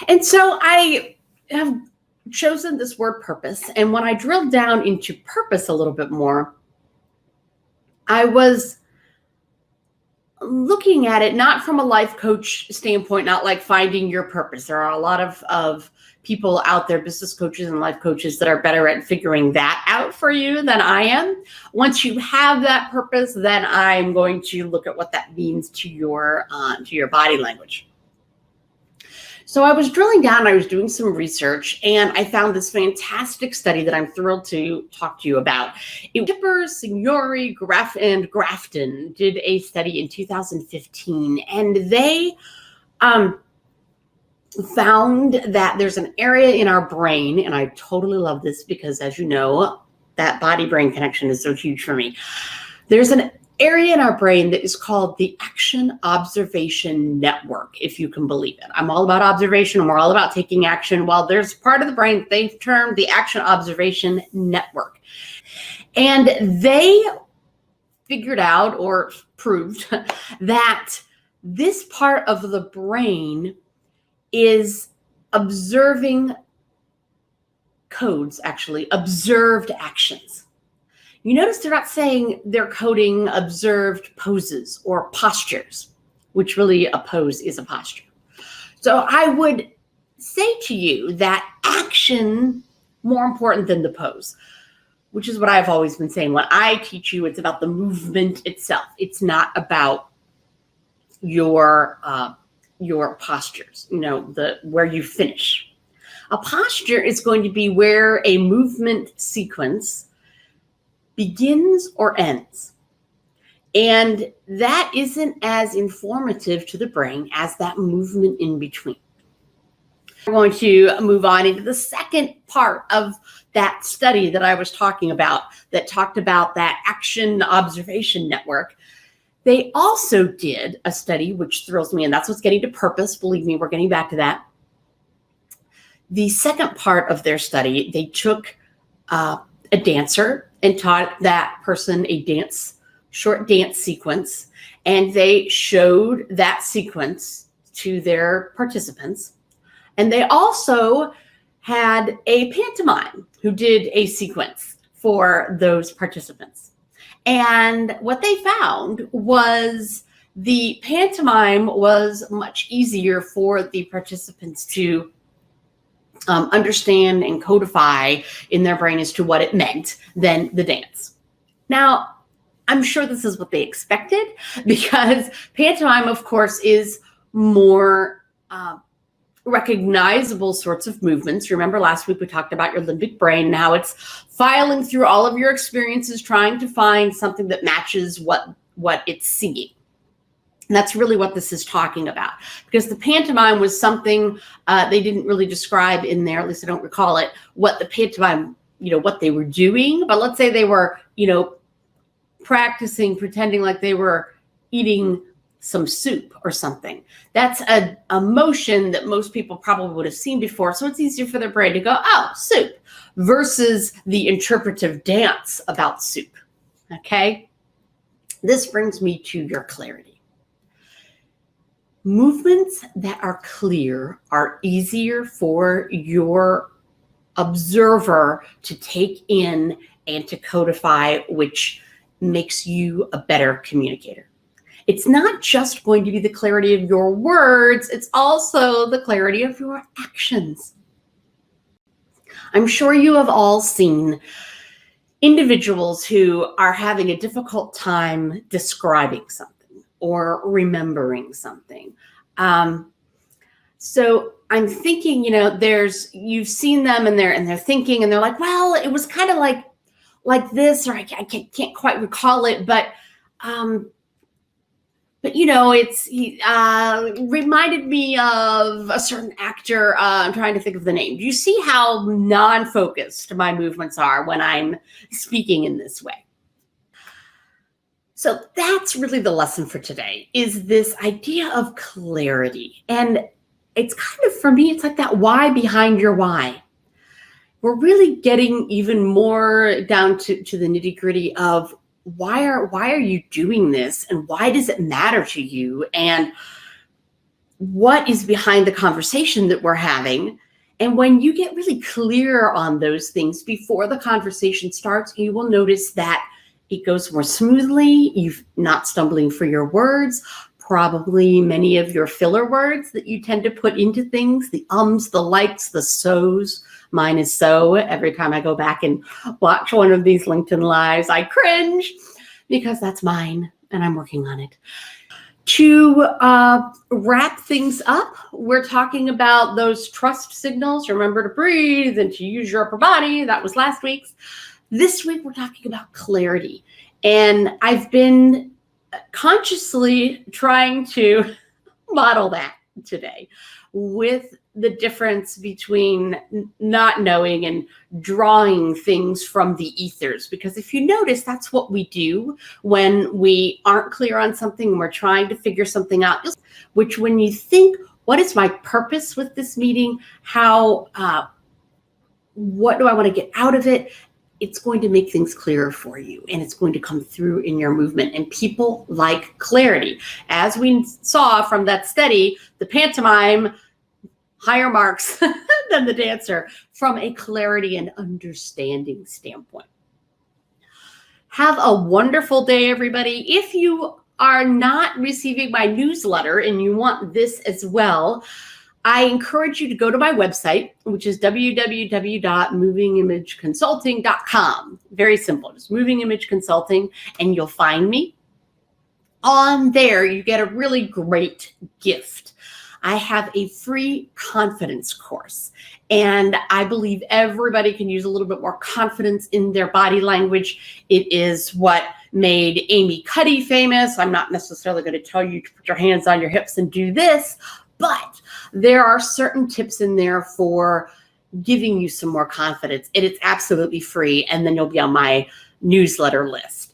And so I have chosen this word purpose. And when I drilled down into purpose a little bit more, I was looking at it not from a life coach standpoint, not like finding your purpose. There are a lot of people out there, business coaches and life coaches, that are better at figuring that out for you than I am. Once you have that purpose, then I'm going to look at what that means to your body language. So I was drilling down, I was doing some research, and I found this fantastic study that I'm thrilled to talk to you about. Shipper, Signori, and Grafton did a study in 2015, and they found that there's an area in our brain, and I totally love this because, as you know, that body-brain connection is so huge for me. There's an area in our brain that is called the action observation network, if you can believe it. I'm all about observation, and we're all about taking action. Well, there's part of the brain they've termed the action observation network. And they figured out or proved that this part of the brain is observing codes, actually, observed actions. You notice they're not saying they're coding observed poses or postures, which really a pose is a posture. So I would say to you that action more important than the pose, which is what I've always been saying. When I teach you, it's about the movement itself. It's not about your postures, where you finish. A posture is going to be where a movement sequence begins or ends. And that isn't as informative to the brain as that movement in between. We're going to move on into the second part of that study that I was talking about, that talked about that action observation network. They also did a study, which thrills me, and that's what's getting to purpose. Believe me, we're getting back to that. The second part of their study, they took a dancer and taught that person a short dance sequence, and they showed that sequence to their participants. And they also had a pantomime who did a sequence for those participants. And what they found was the pantomime was much easier for the participants to understand and codify in their brain as to what it meant than the dance. Now, I'm sure this is what they expected, because pantomime, of course, is more recognizable sorts of movements. Remember last week we talked about your limbic brain. Now it's filing through all of your experiences, trying to find something that matches what it's seeing. And that's really what this is talking about, because the pantomime was something they didn't really describe in there, at least I don't recall it, what the pantomime, what they were doing. But let's say they were, practicing, pretending like they were eating some soup or something. That's a motion that most people probably would have seen before. So it's easier for their brain to go, oh, soup, versus the interpretive dance about soup. Okay? This brings me to your clarity. Movements that are clear are easier for your observer to take in and to codify, which makes you a better communicator. It's not just going to be the clarity of your words, it's also the clarity of your actions. I'm sure you have all seen individuals who are having a difficult time describing something or remembering something. So I'm thinking, you've seen them and they're thinking and they're like, well, it was kind of like this, or I can't quite recall it, but it's reminded me of a certain actor. I'm trying to think of the name. Do you see how non-focused my movements are when I'm speaking in this way? So that's really the lesson for today, is this idea of clarity. And it's kind of, for me, it's like that why behind your why. We're really getting even more down to the nitty-gritty of why are you doing this, and why does it matter to you, and what is behind the conversation that we're having. And when you get really clear on those things before the conversation starts, you will notice that it goes more smoothly. You're not stumbling for your words. Probably many of your filler words that you tend to put into things, the ums, the likes, the so's. Mine is so. Every time I go back and watch one of these LinkedIn Lives, I cringe because that's mine and I'm working on it. To wrap things up, we're talking about those trust signals. Remember to breathe and to use your upper body. That was last week's. This week, we're talking about clarity. And I've been consciously trying to model that today with the difference between not knowing and drawing things from the ethers. Because if you notice, that's what we do when we aren't clear on something and we're trying to figure something out, which when you think, what is my purpose with this meeting? What do I want to get out of it? It's going to make things clearer for you, and it's going to come through in your movement. And people like clarity. As we saw from that study, the pantomime higher marks than the dancer from a clarity and understanding standpoint. Have a wonderful day, everybody. If you are not receiving my newsletter and you want this as well, I encourage you to go to my website, which is www.movingimageconsulting.com. Very simple, just Moving Image Consulting, and you'll find me. On there, you get a really great gift. I have a free confidence course, and I believe everybody can use a little bit more confidence in their body language. It is what made Amy Cuddy famous. I'm not necessarily going to tell you to put your hands on your hips and do this, but there are certain tips in there for giving you some more confidence, and it's absolutely free. And then you'll be on my newsletter list.